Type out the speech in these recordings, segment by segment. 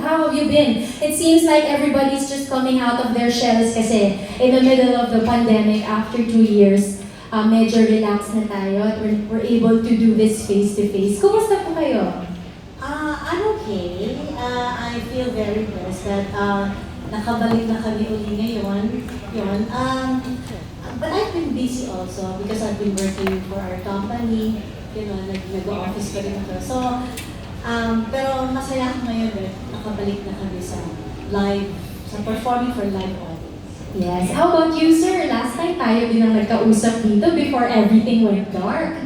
how have you been? It seems like everybody's just coming out of their shells kasi in the middle of the pandemic after 2 years. Medyo relax na tayo at we're able to do this face-to-face. Kumusta po kayo? I'm okay. I feel very blessed that nakabalik na kami uli ngayon. Yun. But I've been busy also because I've been working for our company. You know, nag-office pa rin ako. So, pero masaya ako ngayon nakabalik na kami sa live, sa performing for live audience. Yes. How about you, sir? Last time tayo din ang nagkausap dito before everything went dark.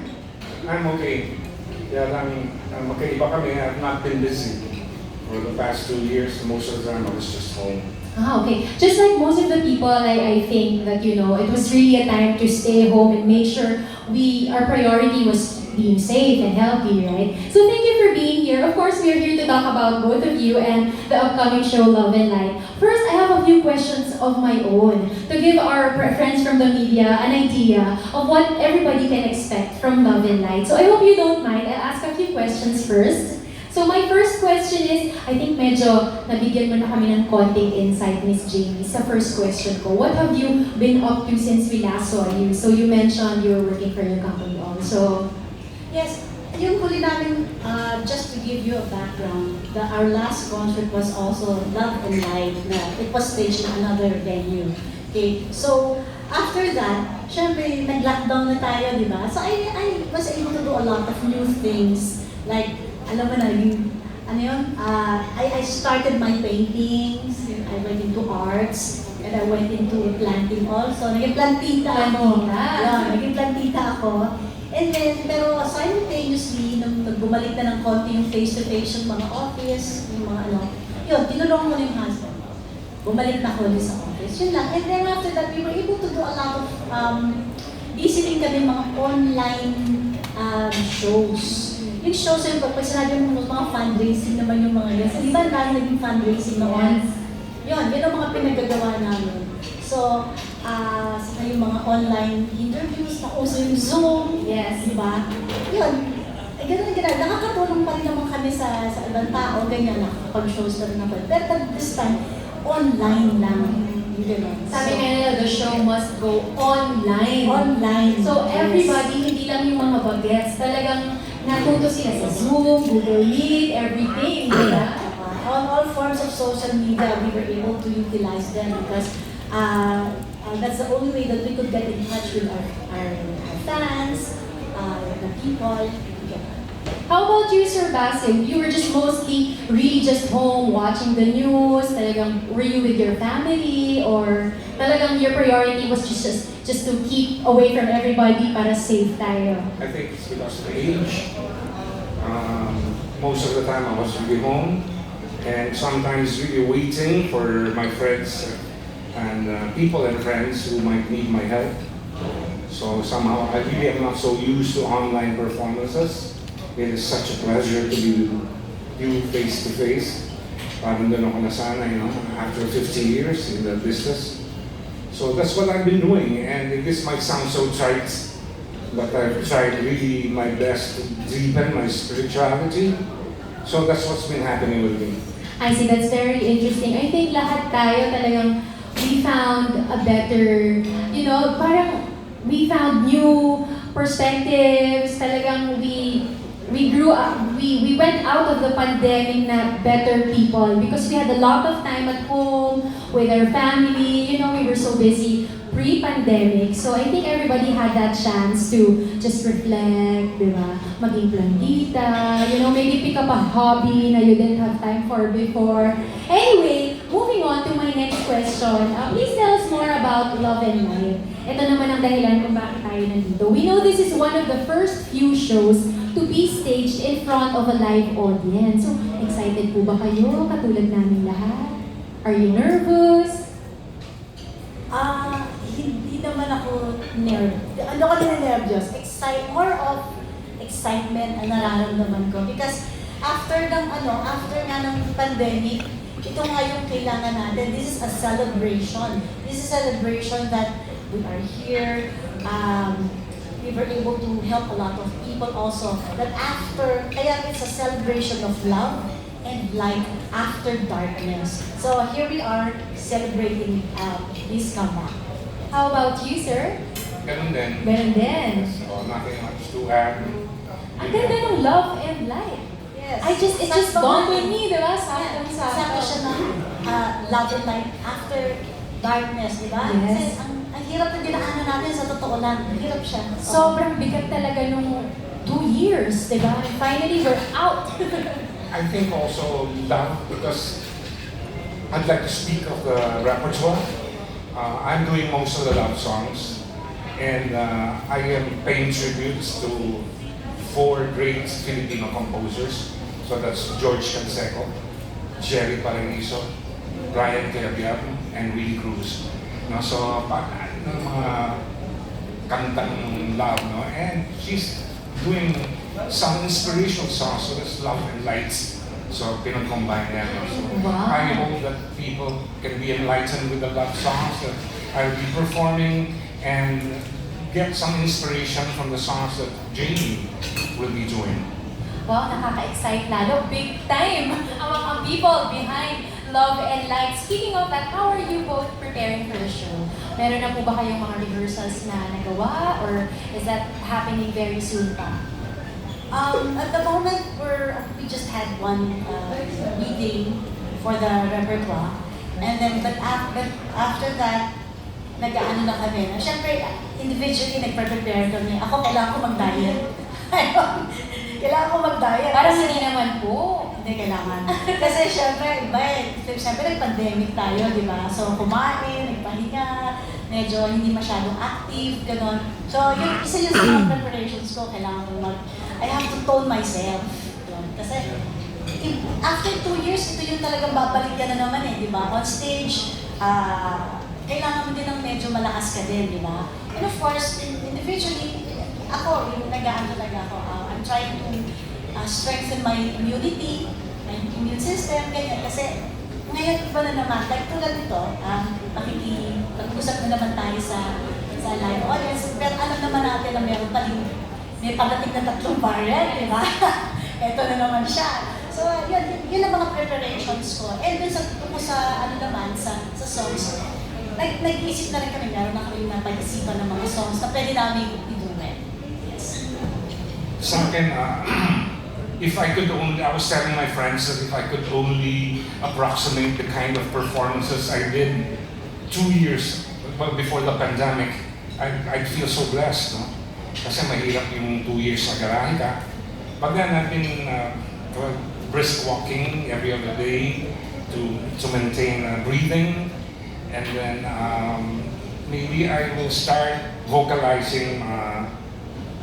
I'm okay. Yeah, magkaiba kami. I've not been busy for the past 2 years. Most of the time I was just home. Okay. Just like most of the people, I think that, you know, it was really a time to stay home and make sure our priority was being safe and healthy, right? So thank you for being here. Of course, we are here to talk about both of you and the upcoming show, Love and Light. First, I have a few questions of my own to give our friends from the media an idea of what everybody can expect from Love and Light. So I hope you don't mind. I'll ask a few questions first. So my first question is, I think medyo nabigyan mo na kami ng konting insight, Miss Jamie, sa first question ko. What have you been up to since we last saw you? So you mentioned you were working for your company also. Yes, yung huli namin, just to give you a background, our last concert was also Love and Light. It was staged in another venue. Okay, so after that, syempre nag-lockdown na tayo, di ba? So I was able to do a lot of new things. Like, alam mo na, I started my paintings, I went into arts, and I went into planting also. Naging plantita ako. Yeah, naging plantita ako. And then, pero simultaneously, nung nagbumalik na ng konti yung face-to-face yung mga office, yung mga yun, tinulong mo na yung husband. Bumalik na ako ulit sa office. Yun lang. And then after that, we were able to do a lot of, busy din kami mga online shows. Yung shows yung pag sinabi mo mga fundraising naman yung mga yun. Di ba dahil naging fundraising noon? Yun ang mga pinagagawa namin. So, saka yung mga online interviews, uso yung Zoom, Yes. di ba? Yun, ganun. Nakakatulong pa rin naman kami sa ibang tao, ganyan, nakakapag-shows na rin ako. But this time, online lang. Ganun. Sabi nga nila, the show must go online. Online. So everybody, hindi lang yung mga bagets, talagang natuto sila sa Zoom, Google Meet, everything, di ba? All forms of social media, we were able to utilize them because that's the only way that we could get in touch with our fans, the people. How about you, Sir Basil? You were just really just home watching the news. Talagang, were you with your family? Or talagang your priority was just to keep away from everybody para safe tayo? I think it's because of the age. Most of the time I was really home, and sometimes really waiting for my friends and people and friends who might need my help. So somehow I really am not so used to online performances. It is such a pleasure to be with you face to face. Parang doon ako nasana, after 50 years in the business. So that's what I've been doing, and this might sound so trite, but I've tried really my best to deepen my spirituality. So that's what's been happening with me. I see, that's very interesting. I think lahat tayo talagang we found a better, parang we found new perspectives, talagang we grew up, we went out of the pandemic na better people because we had a lot of time at home with our family. We were so busy pre-pandemic. So I think everybody had that chance to just reflect, di ba? Maging plantita, maybe pick up a hobby na you didn't have time for before. Anyway, moving on to my next question. Please tell us more about Love and Light. Ito naman ang dahilan kung bakit tayo nandito. We know this is one of the first few shows to be staged in front of a live audience. So, excited po ba kayo? Katulad namin lahat? Are you nervous? Hindi naman ako nervous. Ano ka din nervous? More of excitement ang nararamdaman ko. Because after ng pandemic, ito nga yung kailangan natin. This is a celebration. This is a celebration that we are here. We were able to help a lot of people also. That after, kaya it's a celebration of love and Light After Darkness. So here we are celebrating this comeback. How about you, sir? Ganun din. Meron din. So, nothing much to add. Ang ganda ng Love and Light. Yes. It just dawned on me, di ba? Saktong Sakto siya ng Love and Light After Darkness, di ba? Yes. Kasi ang hirap na dinaanan natin sa totoo lang. Ang hirap siya. Sobrang bigat talaga nung 2 years, di ba? And finally, we're out. I think also love, because I'd like to speak of the repertoire. I'm doing most of the love songs, and I am paying tributes to 4 great Filipino composers. So that's George Canseco, Jerry Paraniso, Brian Cayabyab, and Willie Cruz. No, so ng mga kantang love, no, and she's doing some inspirational songs. So that's Love and Lights. So pinag-combine them. So Wow. I hope that people can be enlightened with the love songs that I'll be performing and get some inspiration from the songs that Jamie will be doing. Wow, nakaka-excite lalo. Big time ang mga people behind Love and Light. Speaking of that, how are you both preparing for the show? Meron na po ba kayong mga rehearsals na nagawa, or is that happening very soon pa? At the moment, we just had one meeting for the repertoire. And then, but after that, nag-aano na kami. Siyempre, individually, nagpe-prepare kami. Ako, kailangan ko mag-diet. Kailangan ko mag-diet. Parang Kasi- hindi naman po. Hindi kailangan. Kasi syempre, iba eh. Syempre, nag-pandemic tayo, di ba? So, kumain, nagpahinga, medyo hindi masyadong active, gano'n. So, yun, isa yun sa mga preparations ko. Kailangan ko I have to tone myself. Yun. Kasi, after 2 years, ito yung talagang babalik ka na naman eh, di ba? On stage, kailangan mo din ng medyo malakas ka din, di ba? And of course, individually, ako, yung nag-aan talaga ako, I'm trying to strengthen my immunity, my immune system, ganyan. Kasi ngayon iba na naman, like tulad nito, pag-usap na naman tayo sa live audience, pero alam naman natin na meron pa rin, may pagdating na 3 variant, di ba? Ito na naman siya. So, yun ang mga preparations ko. And dun tungkol sa, sa songs, nag-iisip na rin kami, meron na kami napag-isipan ng mga songs na pwede namin i-duet. Yes. Sa akin, if I could only, I was telling my friends that if I could only approximate the kind of performances I did 2 years before the pandemic, I'd feel so blessed, no? Kasi mahirap yung 2 years na garahe ka. But then I've been brisk walking every other day to maintain breathing, and then maybe I will start vocalizing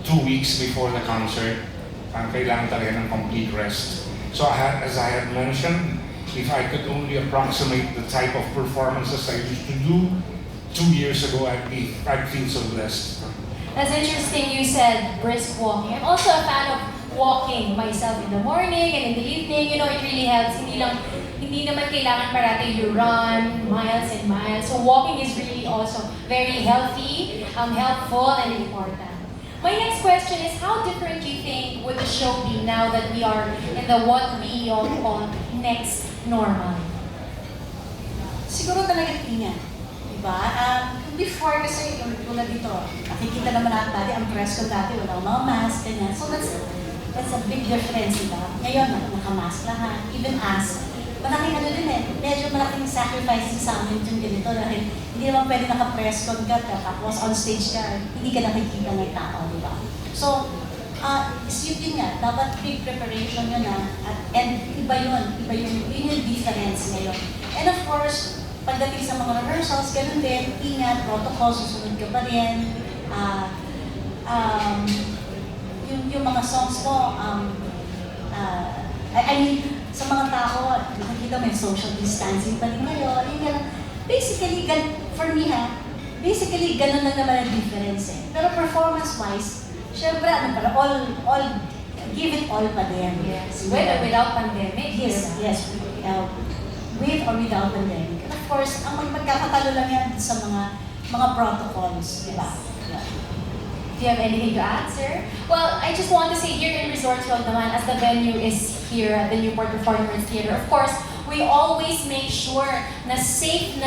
2 weeks before the concert. Kailangan talaga ng complete rest. So as I had mentioned, if I could only approximate the type of performances I used to do 2 years ago, I'd feel so blessed. That's interesting, you said brisk walking. I'm also a fan of walking myself in the morning and in the evening. You know, it really helps. Hindi naman kailangan parati you run miles and miles. So walking is really also very healthy, helpful, and important. My next question is, how different do you think would the show be now that we are in the what we all call next normal? Siguro talaga ingat. Diba? Before kasi, yung tulad dito, nakikita naman natin dati, ang press ko dati, wala akong mga mask, ganyan. So that's a big difference, diba? Ngayon, naka-mask lahat. Even us, malaking din eh. Medyo malaking sacrificing sa amin yung ganito dahil hindi naman pwede naka-press con ka, tapos on stage ka, hindi ka nakikita ng tao, diba? So, yun nga, dapat big preparation yun and iba yun yung difference ngayon. And of course, pagdating sa mga rehearsals, ganun din, ingat, protocol, susunod ka pa rin. Yung mga songs mo, I mean, sa mga tao, nakikita may social distancing pa rin ngayon. Basically, for me basically, ganun lang naman ang difference eh. Pero performance-wise, syempre, all, give it all pa din. Yes. With or without pandemic? Yes. With or without pandemic. And of course, ang magkakatalo lang yan sa mga protocols, di ba? Do Do you have anything to add, sir? Well, I just want to say here in Resorts World naman, as the venue is here at the Newport Performing Arts Theater, of course, we always make sure na safe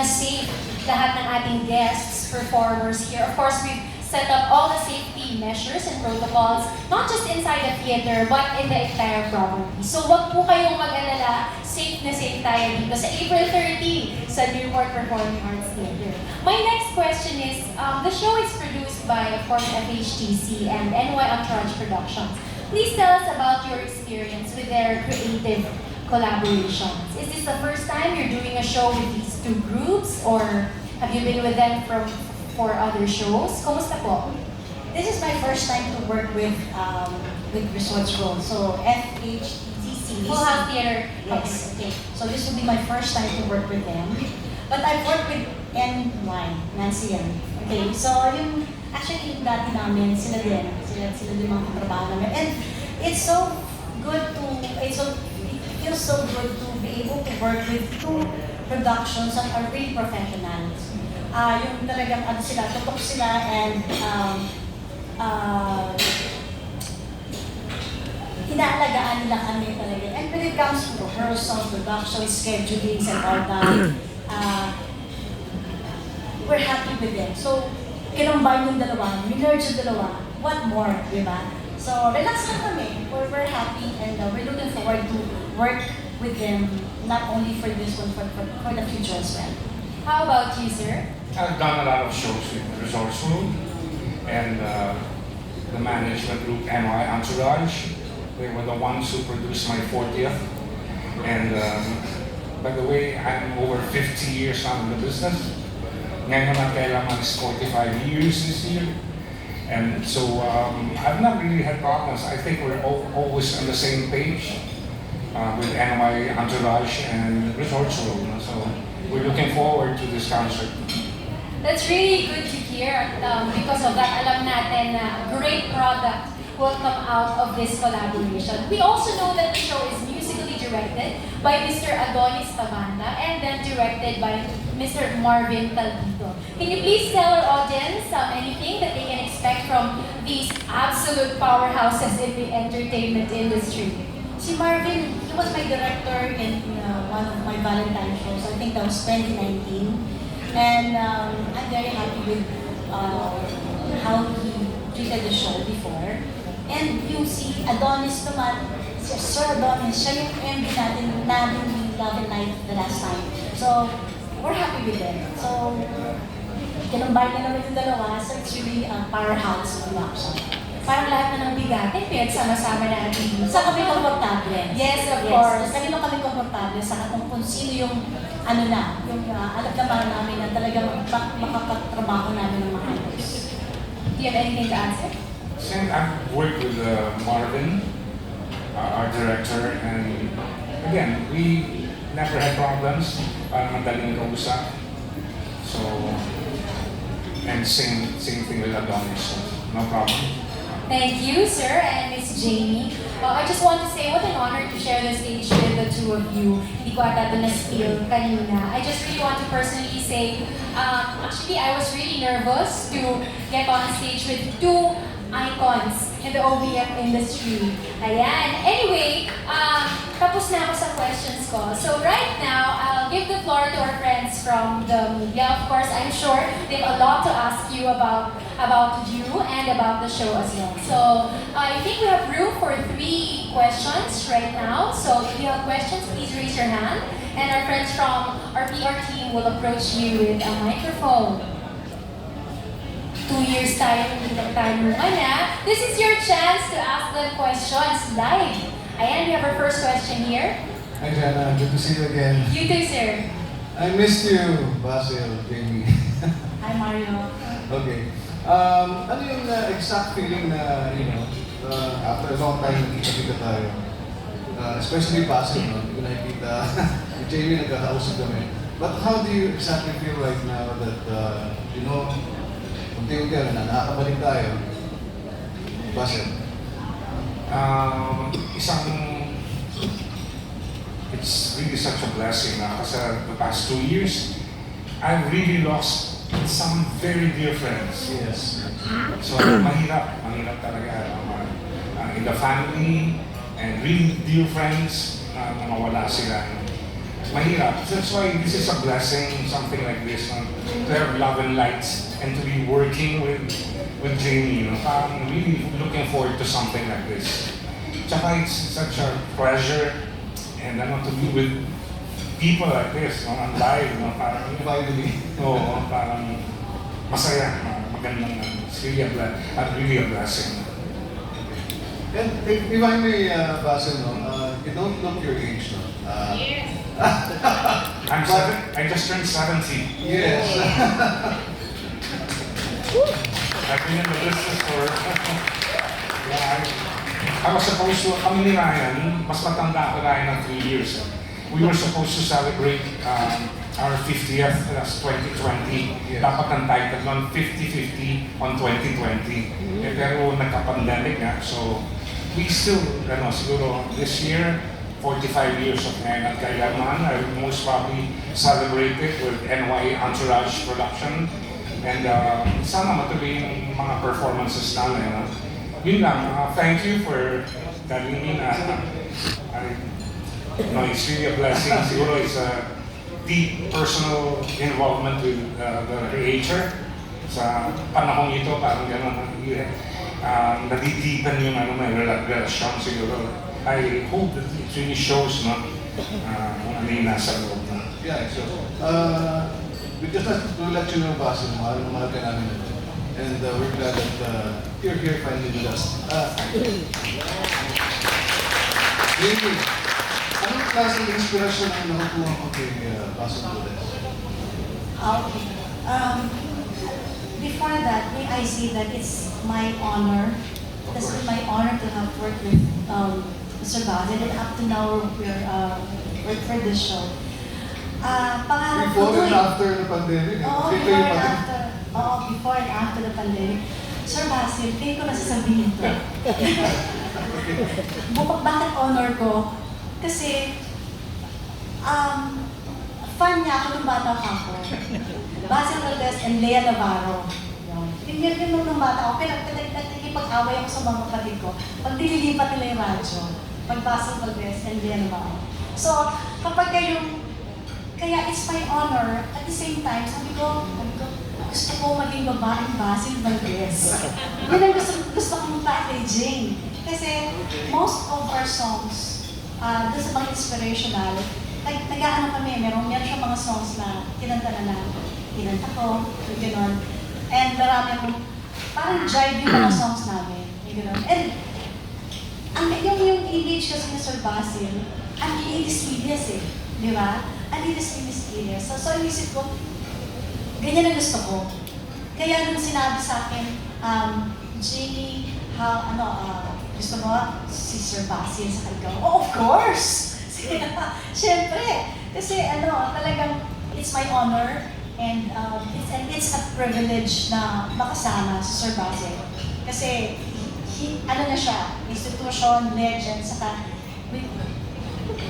lahat ng ating guests, performers here. Of course, we've set up all the safety measures and protocols, not just inside the theater, but in the entire property. So wag po kayong mag-alala, safe na safe tayo dito sa April 30 sa Newport Performing Arts Theater. My next question is, the show is produced by, of course, FHTC and NY Entourage Productions. Please tell us about your experience with their creative collaborations. Is this the first time you're doing a show with these two groups, or have you been with them for other shows? Kumusta po? This is my first time to work with Resorts World. So FHTC. Full House Theater. Yes. Okay. So this will be my first time to work with them. But I've worked with NY, Nancy yan. Okay. So actually yung dati namin, sila din mga katrabaho namin. And it's so good it feels so good to be able to work with two productions that are really professionals. Yung talagang tutok sila, and inaalagaan nila kami talaga. And when it comes to rehearsal, production, scheduling, and all that, we're happy with them. So, kinumbine yung dalawa, minerge yung dalawa, what more, di ba? So, relax lang kami. We're happy, and we're looking forward to work with them, not only for this one, but for the future as well. How about you, sir? I've done a lot of shows with Resorts World and the management group NY Entourage. They were the ones who produced my 40th. And by the way, I'm over 50 years now in the business. Ngayon na kailangan is 45 years this year. And so I've not really had problems. I think we're always on the same page with NY Entourage and Resorts World. So we're looking forward to this concert. That's really good to hear. Because of that, alam natin na great product will come out of this collaboration. We also know that the show is musically directed by Mr. Adonis Tabanda and then directed by Mr. Marvin Talbito. Can you please tell our audience anything that they can expect from these absolute powerhouses in the entertainment industry? Si Marvin, he was my director in one of my Valentine shows. I think that was 2019. And I'm very happy with how he treated the show before. And you see, Adonis naman, Sir Adonis, siya yung MD natin yung Love and Light the last time. So, we're happy with them. So, kinumbay na naman yung dalawa, so it's really a powerhouse production. Parang lahat na ng bigatin, pinagsama-sama natin. Sa kami komportable. Yes, of course. Sa kanino kami komportable, sa kung sino yung alam naman namin na talagang makakatrabaho namin ng maayos. Do you have anything to answer? I've worked with Marvin, our director, and again, we never had problems. Parang madaling kausap. So, and same thing with Adonis. So no problem. Thank you, sir, and Miss Jamie. I just want to say what an honor to share the stage with the two of you. Hindi ko ata ito na-spill kanina. I just really want to personally say, actually, I was really nervous to get on stage with two icons in the OBM industry. Ayan. Anyway, tapos na ako sa questions ko. So right now, I'll give the floor to our friends from the media. Of course, I'm sure they have a lot to ask you about you and about the show as well. So I think we have room for 3 questions right now. So if you have questions, please raise your hand. And our friends from our PR team will approach you with a microphone. 2 years tayo nagtanungan na. This is your chance to ask them questions live. Ayan, we have our first question here. Hi Jana, good to see you again. You too, sir. I missed you, Basil, Jamie. Hi Mario. Okay. Ano yung exact feeling na, after a long time nakita tayo? Especially Basil, no? Yung nakikita, Jamie nagkakausap kami. But how do you exactly feel right now that, unti-unti nakakabalik tayo? Basil? It's really such a blessing kasi the past 2 years, I've really lost some very dear friends. Yes. So mahirap talaga in the family and really dear friends na mawala sila. Mahirap. That's why this is a blessing, something like this, to have Love and Lights and to be working with Jamie. Parang really looking forward to something like this. Tsaka it's such a pleasure and to be with people like this, on live, parang Finally. parang masaya, magandang, it's really a blessing. And if I may, Basil, you don't look your age, no? Yes. I just turned 70. Yes. I've been in the business for, I was supposed to, kami ni Ryan, mas matanda ako Ryan ng 3 years. We were supposed to celebrate our 50th, that's 2020. Yes. Dapat ang title nun, 50-50 on 2020. Pero nagka-pandemic nga, so we still, siguro this year, 45 years of Ngayon at Kailanman. I will most probably celebrate it with NY Entourage Production. And sana matuloy yung mga performances namin. Yun lang, thank you for telling me na it's really a blessing. Siguro it's a deep personal involvement with the Creator. Sa panahong ito, parang gano'n, nadidipan yung may relasyon siguro. I hope that it really shows kung ano yung nasa loob na. Yeah, so, we just have to let you know, Basil, mahal ka namin. And we're glad that you're here finally with us. Jamie, anong klaseng inspirasyon ang nakukuha ko kay Basil Valdez? Okay. Before that, may I say that it's my honor. It's my honor to have worked with Mr. Basil, and up to now we're work for this show. Pangarap ko Before and to after the pandemic. Oo, Ito before yung and pati- after. Oo, before and after the pandemic. Sir Basil, kayo ko nasasabihin to. Bakit honor ko? Kasi, fan niya ako nung bata pa ako. Basil Valdez and Lea Navarro. Tingnan din nung bata ako. Nagkipag-away ako sa mga kapatid ko. Pag dililipat nila yung radyo. Pag Basil Valdez and Lea Navarro. So, kapag kaya it's my honor. At the same time, sabi ko, gusto ko maging babaeng Basil Valdez. Yun ang gusto kong packaging. Kasi most of our songs, doon sa mga inspirational, nag-aano kami, meron siya mga songs na kinanta ko, yung gano'n. And marami akong, parang drive yung mga songs namin, yung gano'n. And yung image kasi ni Sir Basil, ang linis-linis di ba? Ang linis-linis. So inisip ko, ganyan ang gusto ko. Kaya nung sinabi sa akin, Jamie, gusto mo si Sir Basil sa kaligaw? Oh, of course! Siyempre! Kasi talagang it's my honor and it's a privilege na makasama si Sir Basil. Kasi na siya, institution, legend, saka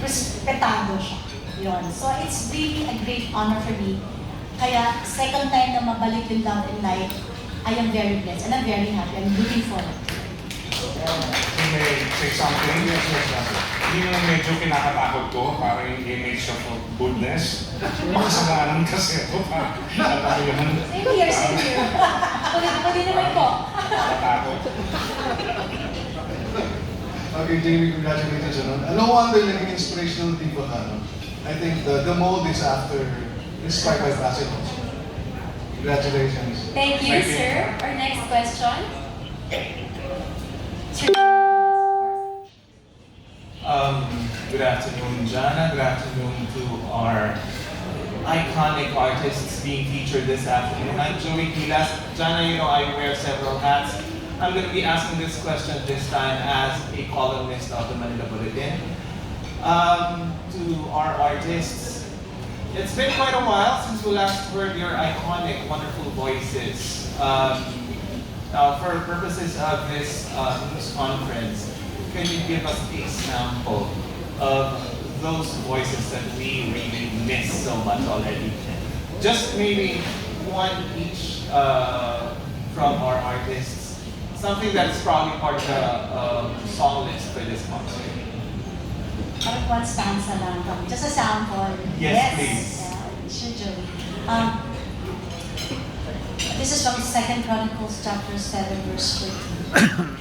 respetado siya. Yun. So it's really a great honor for me. Kaya second time na mabalik yung Love and Light, I am very blessed and I'm very happy. I'm looking forward. You may say something. Hindi yung medyo kinakatakot ko, parang yung image of goodness. Makasalanan kasi ako, parang alam mo yun. Same here, same here. Ako din naman po. Nakatakot. Okay, Jamie, congratulations. No wonder naging inspirational tipo ka. I think the mold is inspired by Basil. Congratulations. Thank you, Thank you. sir. Our next question. Good afternoon, Jana. Good afternoon to our iconic artists being featured this afternoon. I'm Joey Pilas. Jana, I wear several hats. I'm going to be asking this question this time as a columnist of the Manila Bulletin. To our artists, it's been quite a while since we last heard your iconic, wonderful voices. Now, for purposes of this news conference, can you give us a sample of those voices that we really miss so much already? Just maybe one each from our artists. Something that's probably part of the song list for this concert. Parang one stanza lang. Just a sample. Yes, please. Yeah, sure, Joey. This is from 2 Chronicles chapter 7, verse 14.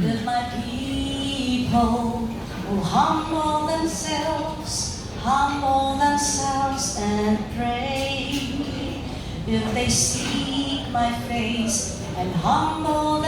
If my people will humble themselves and pray. If they seek my face and humble